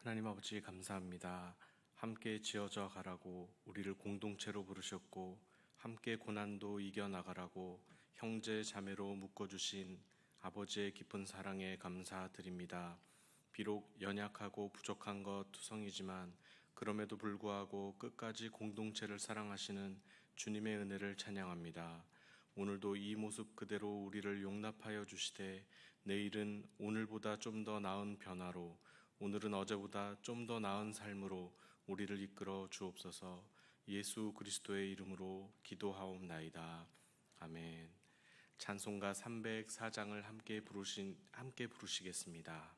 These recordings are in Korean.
하나님 아버지 감사합니다. 함께 지어져 가라고 우리를 공동체로 부르셨고 함께 고난도 이겨나가라고 형제 자매로 묶어주신 아버지의 깊은 사랑에 감사드립니다. 비록 연약하고 부족한 것 투성이지만 그럼에도 불구하고 끝까지 공동체를 사랑하시는 주님의 은혜를 찬양합니다. 오늘도 이 모습 그대로 우리를 용납하여 주시되 내일은 오늘보다 좀 더 나은 변화로, 오늘은 어제보다 좀 더 나은 삶으로 우리를 이끌어 주옵소서. 예수 그리스도의 이름으로 기도하옵나이다. 아멘. 찬송가 304장을 함께 부르시겠습니다.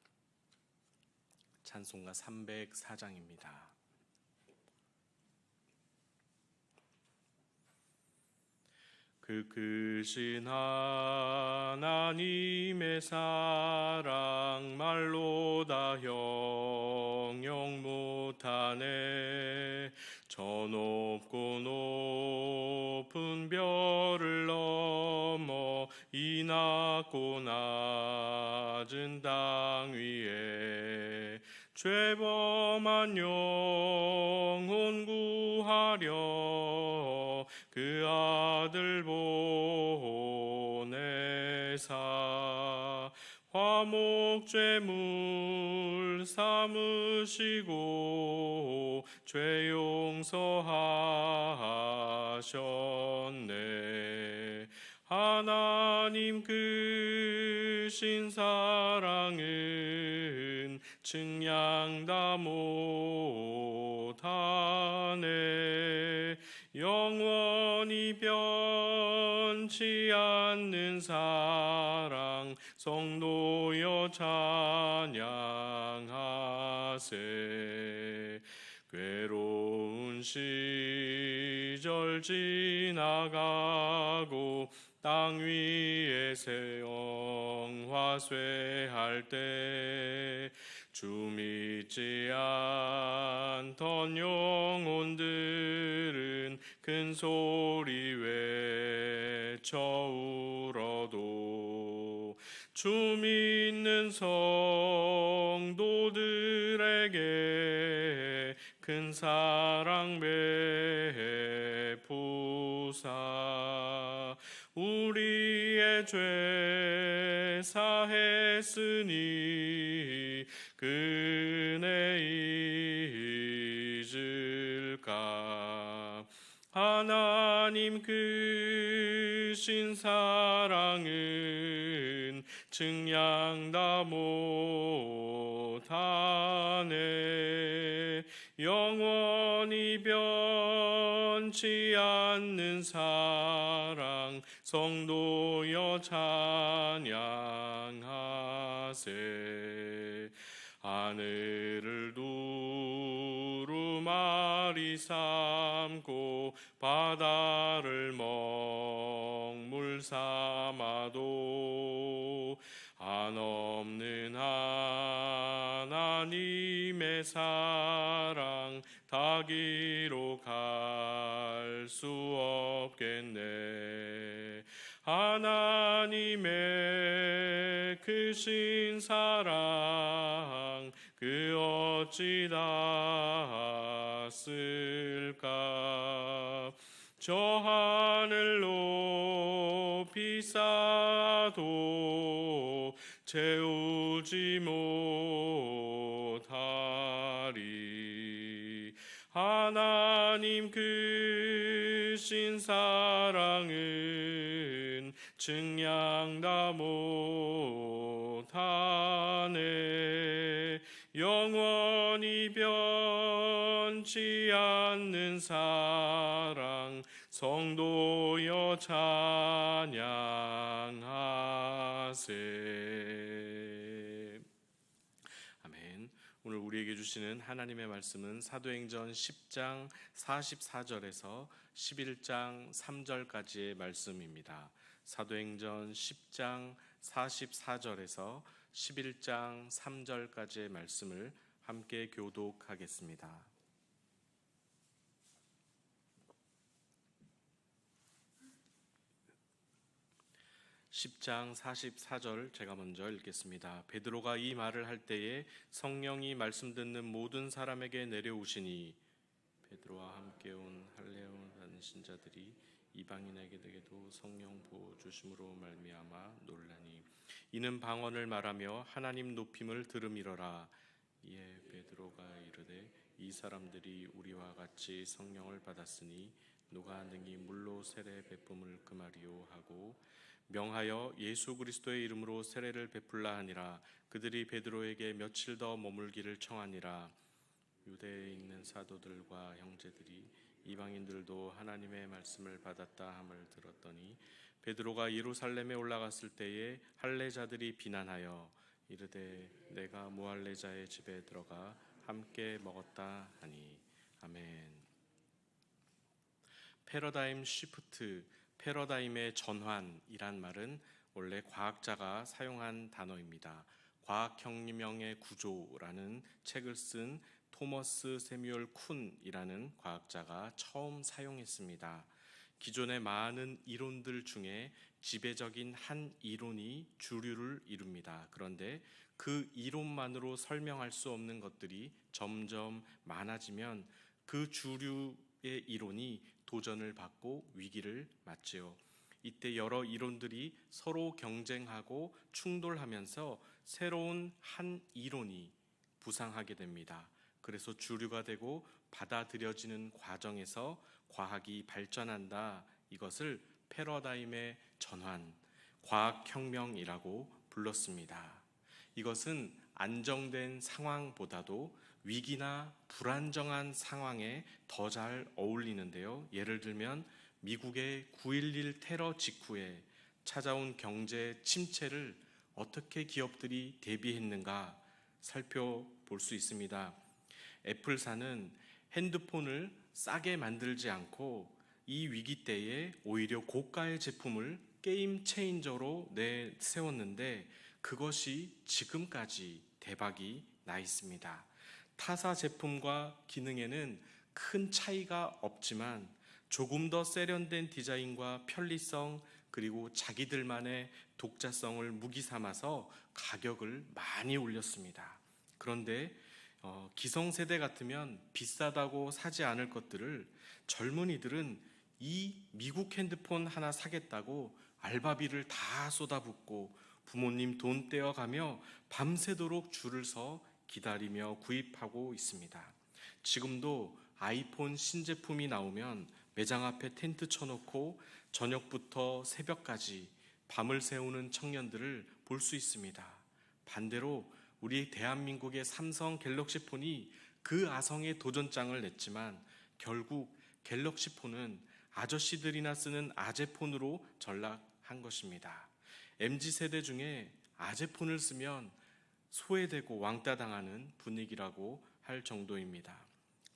찬송가 304장입니다. 그 크신 하나님의 사랑 말로 다 형용 못하네. 저 높고 높은 별을 넘어 이 낮고 낮은 땅 위에 죄범한 영혼 구하려 그 아들 보내사 화목제물 삼으시고 죄 용서하셨네. 하나님 크신 사랑은 측량 다 못하네. 영원히 변치 않는 사랑 성도여 찬양하세. 괴로운 시절 지나가고 땅 위에서 영화 쇠할 때 주 믿지 않던 영혼들은 큰 소리 외쳐 울어도 주 믿는 성도들에게 큰 사랑 베푸사 우리의 죄 사했으니 그 은혜 잊을까. 하나님 크신 사랑은 측량 다 못하네. 영원히 변치 않는 사랑 성도여 찬양하세. 하늘을 두루마리 삼고 바다를 먹물 삼아도 한없는 하나님의 사랑 다 기록할 수 없겠네. 하나님의 크신 사랑 그 어찌 닿았을까. 저 하늘 높이 쌓아도 채우지 못하리. 하나님 크신 사랑은 측량 다 못하네. 영원히 변치 않는 사랑 성도여 찬양하세. 아멘. 오늘 우리에게 주시는 하나님의 말씀은 사도행전 10장 44절에서 11장 3절까지의 말씀입니다. 사도행전 10장 44절에서 11장 3절까지의 말씀을 함께 교독하겠습니다. 10장 44절 제가 먼저 읽겠습니다. 베드로가 이 말을 할 때에 성령이 말씀 듣는 모든 사람에게 내려오시니 베드로와 함께 온 할례원하는 신자들이 이방인에게도 성령 부어 주심으로 말미암아 놀라니 이는 방언을 말하며 하나님 높임을 들음이러라. 이에 베드로가 이르되 이 사람들이 우리와 같이 성령을 받았으니 누가 능히 물로 세례 베품을 금하리요 하고 명하여 예수 그리스도의 이름으로 세례를 베풀라 하니라. 그들이 베드로에게 며칠 더 머물기를 청하니라. 유대에 있는 사도들과 형제들이 이방인들도 하나님의 말씀을 받았다 함을 들었더니 베드로가 예루살렘에 올라갔을 때에 할례자들이 비난하여 이르되 내가 무할례자의 집에 들어가 함께 먹었다 하니. 아멘. 패러다임 시프트, 패러다임의 전환이란 말은 원래 과학자가 사용한 단어입니다. 과학혁명의 구조라는 책을 쓴 토머스 세뮤얼 쿤이라는 과학자가 처음 사용했습니다. 기존의 많은 이론들 중에 지배적인 한 이론이 주류를 이룹니다. 그런데 그 이론만으로 설명할 수 없는 것들이 점점 많아지면 그 주류의 이론이 도전을 받고 위기를 맞지요. 이때 여러 이론들이 서로 경쟁하고 충돌하면서 새로운 한 이론이 부상하게 됩니다. 그래서 주류가 되고 받아들여지는 과정에서 과학이 발전한다. 이것을 패러다임의 전환, 과학혁명이라고 불렀습니다. 이것은 안정된 상황보다도 위기나 불안정한 상황에 더 잘 어울리는데요. 예를 들면 미국의 9.11 테러 직후에 찾아온 경제 침체를 어떻게 기업들이 대비했는가 살펴볼 수 있습니다. 애플사는 핸드폰을 싸게 만들지 않고 이 위기 때에 오히려 고가의 제품을 게임 체인저로 내세웠는데 그것이 지금까지 대박이 나 있습니다. 타사 제품과 기능에는 큰 차이가 없지만 조금 더 세련된 디자인과 편리성 그리고 자기들만의 독자성을 무기 삼아서 가격을 많이 올렸습니다. 그런데 기성세대 같으면 비싸다고 사지 않을 것들을 젊은이들은 이 미국 핸드폰 하나 사겠다고 알바비를 다 쏟아붓고 부모님 돈 떼어가며 밤새도록 줄을 서 기다리며 구입하고 있습니다. 지금도 아이폰 신제품이 나오면 매장 앞에 텐트 쳐놓고 저녁부터 새벽까지 밤을 새우는 청년들을 볼 수 있습니다. 반대로 우리 대한민국의 삼성 갤럭시 폰이 그 아성의 도전장을 냈지만 결국 갤럭시 폰은 아저씨들이나 쓰는 아재폰으로 전락한 것입니다. MZ세대 중에 아재폰을 쓰면 소외되고 왕따당하는 분위기라고 할 정도입니다.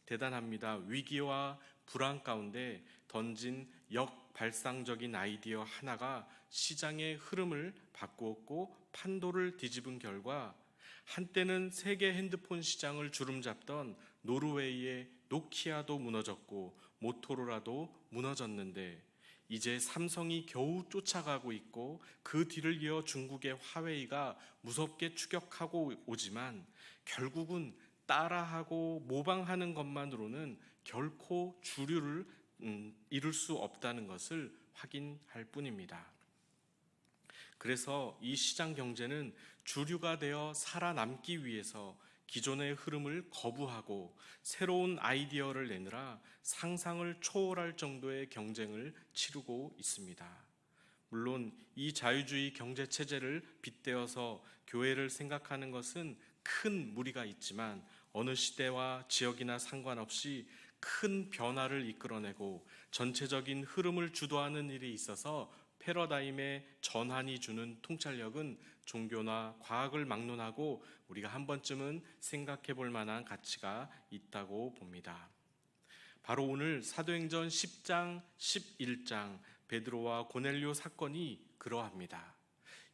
대단합니다. 위기와 불안 가운데 던진 역발상적인 아이디어 하나가 시장의 흐름을 바꾸었고 판도를 뒤집은 결과 한때는 세계 핸드폰 시장을 주름잡던 노르웨이의 노키아도 무너졌고 모토로라도 무너졌는데 이제 삼성이 겨우 쫓아가고 있고 그 뒤를 이어 중국의 화웨이가 무섭게 추격하고 오지만 결국은 따라하고 모방하는 것만으로는 결코 주류를 이룰 수 없다는 것을 확인할 뿐입니다. 그래서 이 시장 경제는 주류가 되어 살아남기 위해서 기존의 흐름을 거부하고 새로운 아이디어를 내느라 상상을 초월할 정도의 경쟁을 치르고 있습니다. 물론 이 자유주의 경제 체제를 빗대어서 교회를 생각하는 것은 큰 무리가 있지만 어느 시대와 지역이나 상관없이 큰 변화를 이끌어내고 전체적인 흐름을 주도하는 일에 있어서 패러다임의 전환이 주는 통찰력은 종교나 과학을 막론하고 우리가 한 번쯤은 생각해 볼 만한 가치가 있다고 봅니다. 바로 오늘 사도행전 10장, 11장 베드로와 고넬료 사건이 그러합니다.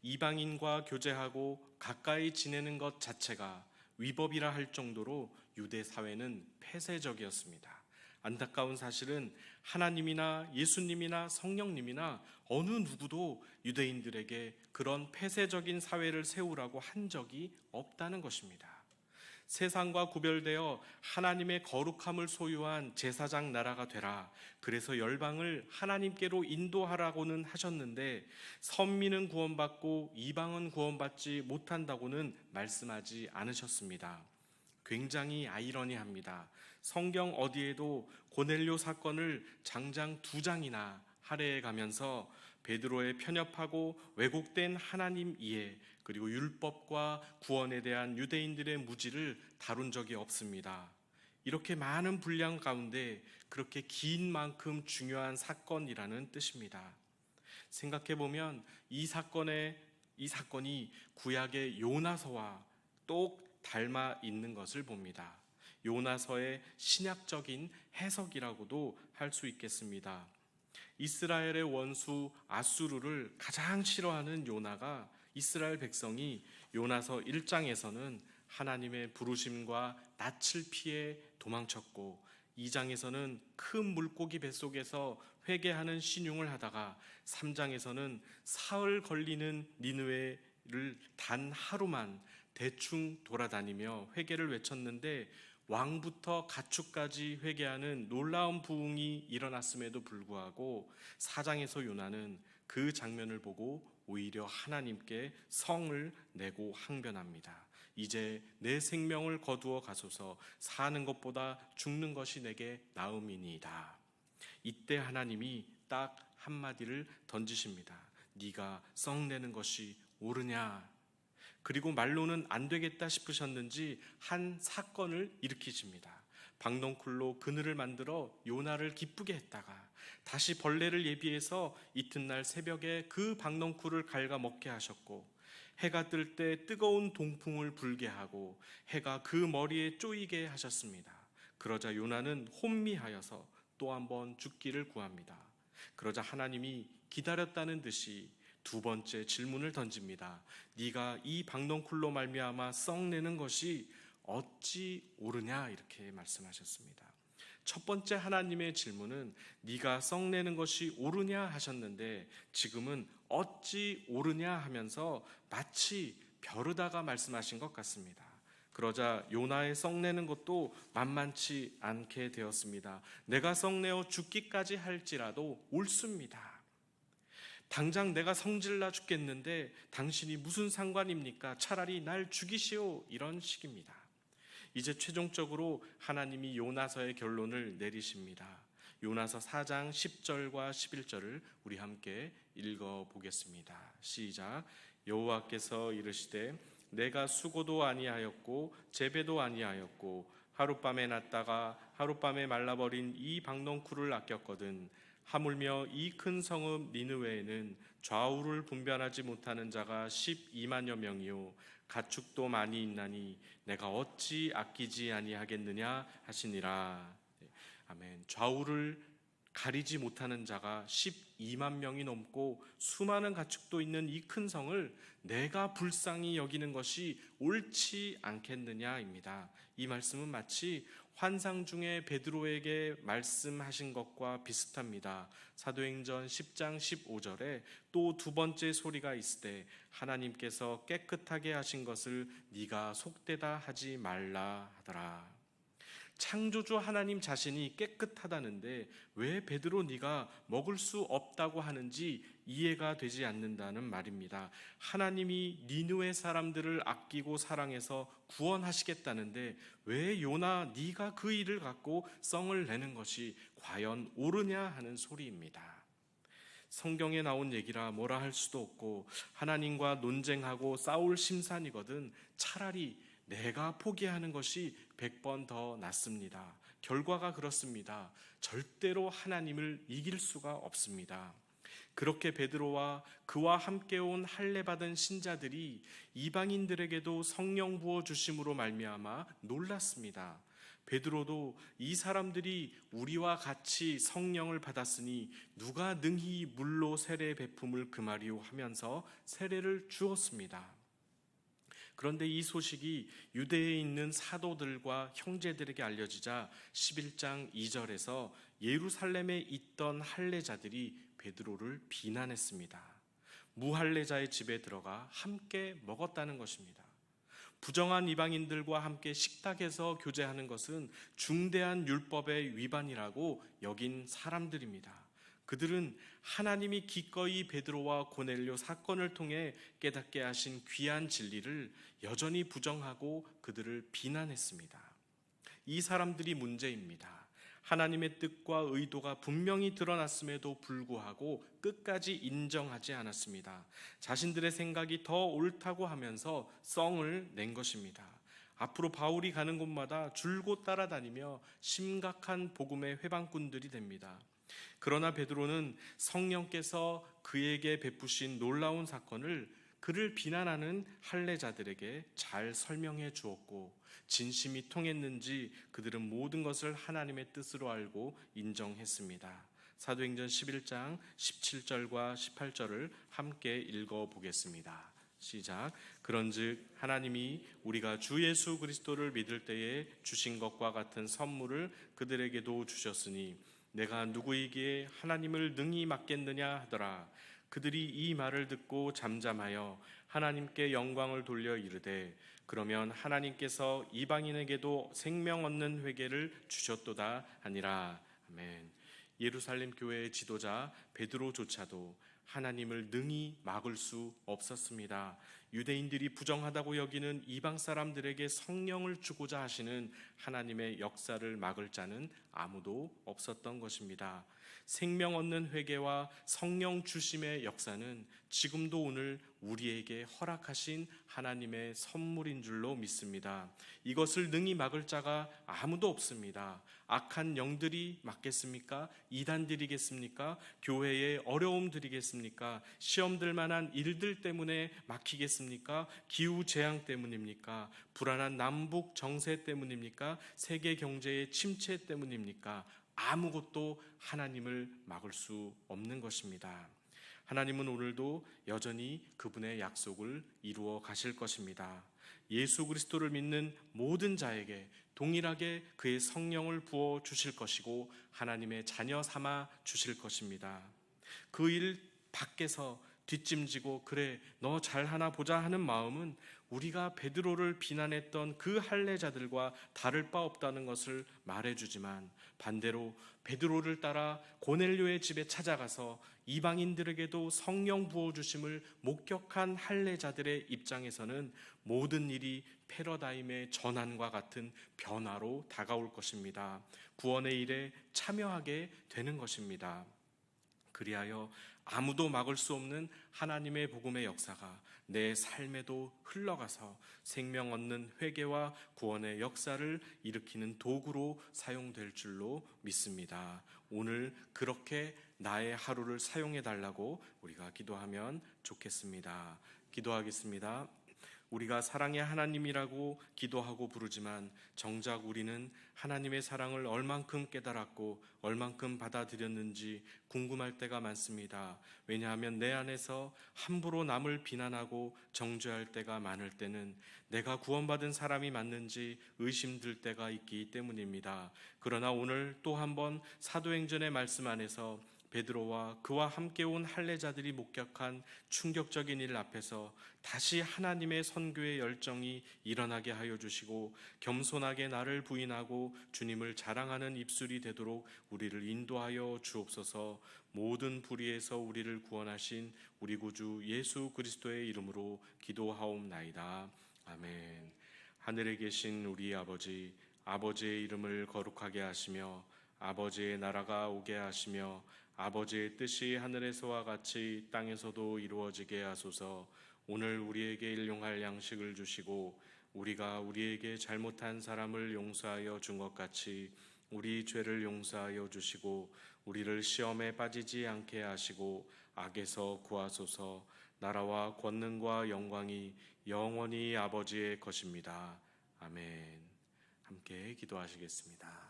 이방인과 교제하고 가까이 지내는 것 자체가 위법이라 할 정도로 유대 사회는 폐쇄적이었습니다. 안타까운 사실은 하나님이나 예수님이나 성령님이나 어느 누구도 유대인들에게 그런 폐쇄적인 사회를 세우라고 한 적이 없다는 것입니다. 세상과 구별되어 하나님의 거룩함을 소유한 제사장 나라가 되라. 그래서 열방을 하나님께로 인도하라고는 하셨는데 선민은 구원받고 이방은 구원받지 못한다고는 말씀하지 않으셨습니다. 굉장히 아이러니합니다. 성경 어디에도 고넬료 사건을 장장 2장이나 할애해 가면서 베드로의 편협하고 왜곡된 하나님 이해 그리고 율법과 구원에 대한 유대인들의 무지를 다룬 적이 없습니다. 이렇게 많은 분량 가운데 그렇게 긴 만큼 중요한 사건이라는 뜻입니다. 생각해보면 이 사건이 구약의 요나서와 똑 닮아 있는 것을 봅니다. 요나서의 신약적인 해석이라고도 할 수 있겠습니다. 이스라엘의 원수 아수르를 가장 싫어하는 요나가 이스라엘 백성이 요나서 1장에서는 하나님의 부르심과 낯을 피해 도망쳤고 2장에서는 큰 물고기 뱃속에서 회개하는 신용을 하다가 3장에서는 사흘 걸리는 니느웨를 단 하루만 대충 돌아다니며 회개를 외쳤는데 왕부터 가축까지 회개하는 놀라운 부흥이 일어났음에도 불구하고 4장에서 요나는 그 장면을 보고 오히려 하나님께 성을 내고 항변합니다. 이제 내 생명을 거두어 가소서. 사는 것보다 죽는 것이 내게 나음이니이다. 이때 하나님이 딱 한마디를 던지십니다. 네가 성 내는 것이 옳으냐? 그리고 말로는 안 되겠다 싶으셨는지 한 사건을 일으키십니다. 박넝쿨로 그늘을 만들어 요나를 기쁘게 했다가 다시 벌레를 예비해서 이튿날 새벽에 그 박넝쿨을 갉아 먹게 하셨고 해가 뜰 때 뜨거운 동풍을 불게 하고 해가 그 머리에 쪼이게 하셨습니다. 그러자 요나는 혼미하여서 또 한 번 죽기를 구합니다. 그러자 하나님이 기다렸다는 듯이 두 번째 질문을 던집니다. 네가 이 박넝쿨로 말미암아 썩내는 것이 어찌 옳으냐 이렇게 말씀하셨습니다. 첫 번째 하나님의 질문은 네가 썩내는 것이 옳으냐 하셨는데 지금은 어찌 옳으냐 하면서 마치 벼르다가 말씀하신 것 같습니다. 그러자 요나의 썩내는 것도 만만치 않게 되었습니다. 내가 썩내어 죽기까지 할지라도 옳습니다. 당장 내가 성질나 죽겠는데 당신이 무슨 상관입니까? 차라리 날 죽이시오. 이런 식입니다. 이제 최종적으로 하나님이 요나서의 결론을 내리십니다. 요나서 4장 10절과 11절을 우리 함께 읽어보겠습니다. 시작. 여호와께서 이르시되 내가 수고도 아니하였고 재배도 아니하였고 하룻밤에 났다가 하룻밤에 말라버린 이 박넝쿨을 아꼈거든. 하물며 이 큰 성읍 니느웨에는 좌우를 분별하지 못하는 자가 12만여 명이요 가축도 많이 있나니 내가 어찌 아끼지 아니하겠느냐 하시니라. 아멘. 좌우를 가리지 못하는 자가 12만 명이 넘고 수많은 가축도 있는 이 큰 성을 내가 불쌍히 여기는 것이 옳지 않겠느냐입니다. 이 말씀은 마치 환상 중에 베드로에게 말씀하신 것과 비슷합니다. 사도행전 10장 15절에 또 두 번째 소리가 있으되 하나님께서 깨끗하게 하신 것을 네가 속되다 하지 말라 하더라. 창조주 하나님 자신이 깨끗하다는데 왜 베드로 네가 먹을 수 없다고 하는지 이해가 되지 않는다는 말입니다. 하나님이 니느웨 사람들을 아끼고 사랑해서 구원하시겠다는데 왜 요나 네가 그 일을 갖고 썽을 내는 것이 과연 옳으냐 하는 소리입니다. 성경에 나온 얘기라 뭐라 할 수도 없고 하나님과 논쟁하고 싸울 심산이거든 차라리 내가 포기하는 것이 100번 더 낫습니다. 결과가 그렇습니다. 절대로 하나님을 이길 수가 없습니다. 그렇게 베드로와 그와 함께 온 할례 받은 신자들이 이방인들에게도 성령 부어 주심으로 말미암아 놀랐습니다. 베드로도 이 사람들이 우리와 같이 성령을 받았으니 누가 능히 물로 세례 베품을 금하리요 하면서 세례를 주었습니다. 그런데 이 소식이 유대에 있는 사도들과 형제들에게 알려지자 11장 2절에서 예루살렘에 있던 할례자들이 베드로를 비난했습니다. 무할례자의 집에 들어가 함께 먹었다는 것입니다. 부정한 이방인들과 함께 식탁에서 교제하는 것은 중대한 율법의 위반이라고 여긴 사람들입니다. 그들은 하나님이 기꺼이 베드로와 고넬료 사건을 통해 깨닫게 하신 귀한 진리를 여전히 부정하고 그들을 비난했습니다. 이 사람들이 문제입니다. 하나님의 뜻과 의도가 분명히 드러났음에도 불구하고 끝까지 인정하지 않았습니다. 자신들의 생각이 더 옳다고 하면서 썽을 낸 것입니다. 앞으로 바울이 가는 곳마다 줄곧 따라다니며 심각한 복음의 회방꾼들이 됩니다. 그러나 베드로는 성령께서 그에게 베푸신 놀라운 사건을 그를 비난하는 할례자들에게 잘 설명해 주었고, 진심이 통했는지 그들은 모든 것을 하나님의 뜻으로 알고 인정했습니다. 사도행전 11장 17절과 18절을 함께 읽어보겠습니다. 시작. 그런즉 하나님이 우리가 주 예수 그리스도를 믿을 때에 주신 것과 같은 선물을 그들에게도 주셨으니 내가 누구이기에 하나님을 능히 맡겠느냐 하더라. 그들이 이 말을 듣고 잠잠하여 하나님께 영광을 돌려 이르되 그러면 하나님께서 이방인에게도 생명 얻는 회개를 주셨도다 하니라. 아멘. 예루살렘 교회의 지도자 베드로조차도 하나님을 능히 막을 수 없었습니다. 유대인들이 부정하다고 여기는 이방 사람들에게 성령을 주고자 하시는 하나님의 역사를 막을 자는 아무도 없었던 것입니다. 생명 얻는 회개와 성령 주심의 역사는 지금도 오늘 우리에게 허락하신 하나님의 선물인 줄로 믿습니다. 이것을 능히 막을 자가 아무도 없습니다. 악한 영들이 막겠습니까? 이단들이겠습니까? 교회의 어려움들이겠습니까? 시험들 만한 일들 때문에 막히겠습니까? 기후 재앙 때문입니까? 불안한 남북 정세 때문입니까? 세계 경제의 침체 때문입니까? 아무것도 하나님을 막을 수 없는 것입니다. 하나님은 오늘도 여전히 그분의 약속을 이루어 가실 것입니다. 예수 그리스도를 믿는 모든 자에게 동일하게 그의 성령을 부어 주실 것이고 하나님의 자녀 삼아 주실 것입니다. 그 일 밖에서 뒷짐지고 그래 너 잘하나 보자 하는 마음은 우리가 베드로를 비난했던 그 할례자들과 다를 바 없다는 것을 말해주지만, 반대로 베드로를 따라 고넬료의 집에 찾아가서 이방인들에게도 성령 부어주심을 목격한 할례자들의 입장에서는 모든 일이 패러다임의 전환과 같은 변화로 다가올 것입니다. 구원의 일에 참여하게 되는 것입니다. 그리하여 아무도 막을 수 없는 하나님의 복음의 역사가 내 삶에도 흘러가서 생명 얻는 회개와 구원의 역사를 일으키는 도구로 사용될 줄로 믿습니다. 오늘 그렇게 나의 하루를 사용해 달라고 우리가 기도하면 좋겠습니다. 기도하겠습니다. 우리가 사랑의 하나님이라고 기도하고 부르지만 정작 우리는 하나님의 사랑을 얼만큼 깨달았고 얼만큼 받아들였는지 궁금할 때가 많습니다. 왜냐하면 내 안에서 함부로 남을 비난하고 정죄할 때가 많을 때는 내가 구원받은 사람이 맞는지 의심될 때가 있기 때문입니다. 그러나 오늘 또 한번 사도행전의 말씀 안에서 베드로와 그와 함께 온 할례자들이 목격한 충격적인 일 앞에서 다시 하나님의 선교의 열정이 일어나게 하여 주시고 겸손하게 나를 부인하고 주님을 자랑하는 입술이 되도록 우리를 인도하여 주옵소서. 모든 불의에서 우리를 구원하신 우리 구주 예수 그리스도의 이름으로 기도하옵나이다. 아멘. 하늘에 계신 우리 아버지, 아버지의 이름을 거룩하게 하시며 아버지의 나라가 오게 하시며 아버지의 뜻이 하늘에서와 같이 땅에서도 이루어지게 하소서. 오늘 우리에게 일용할 양식을 주시고 우리가 우리에게 잘못한 사람을 용서하여 준 것 같이 우리 죄를 용서하여 주시고 우리를 시험에 빠지지 않게 하시고 악에서 구하소서. 나라와 권능과 영광이 영원히 아버지의 것입니다. 아멘. 함께 기도하시겠습니다.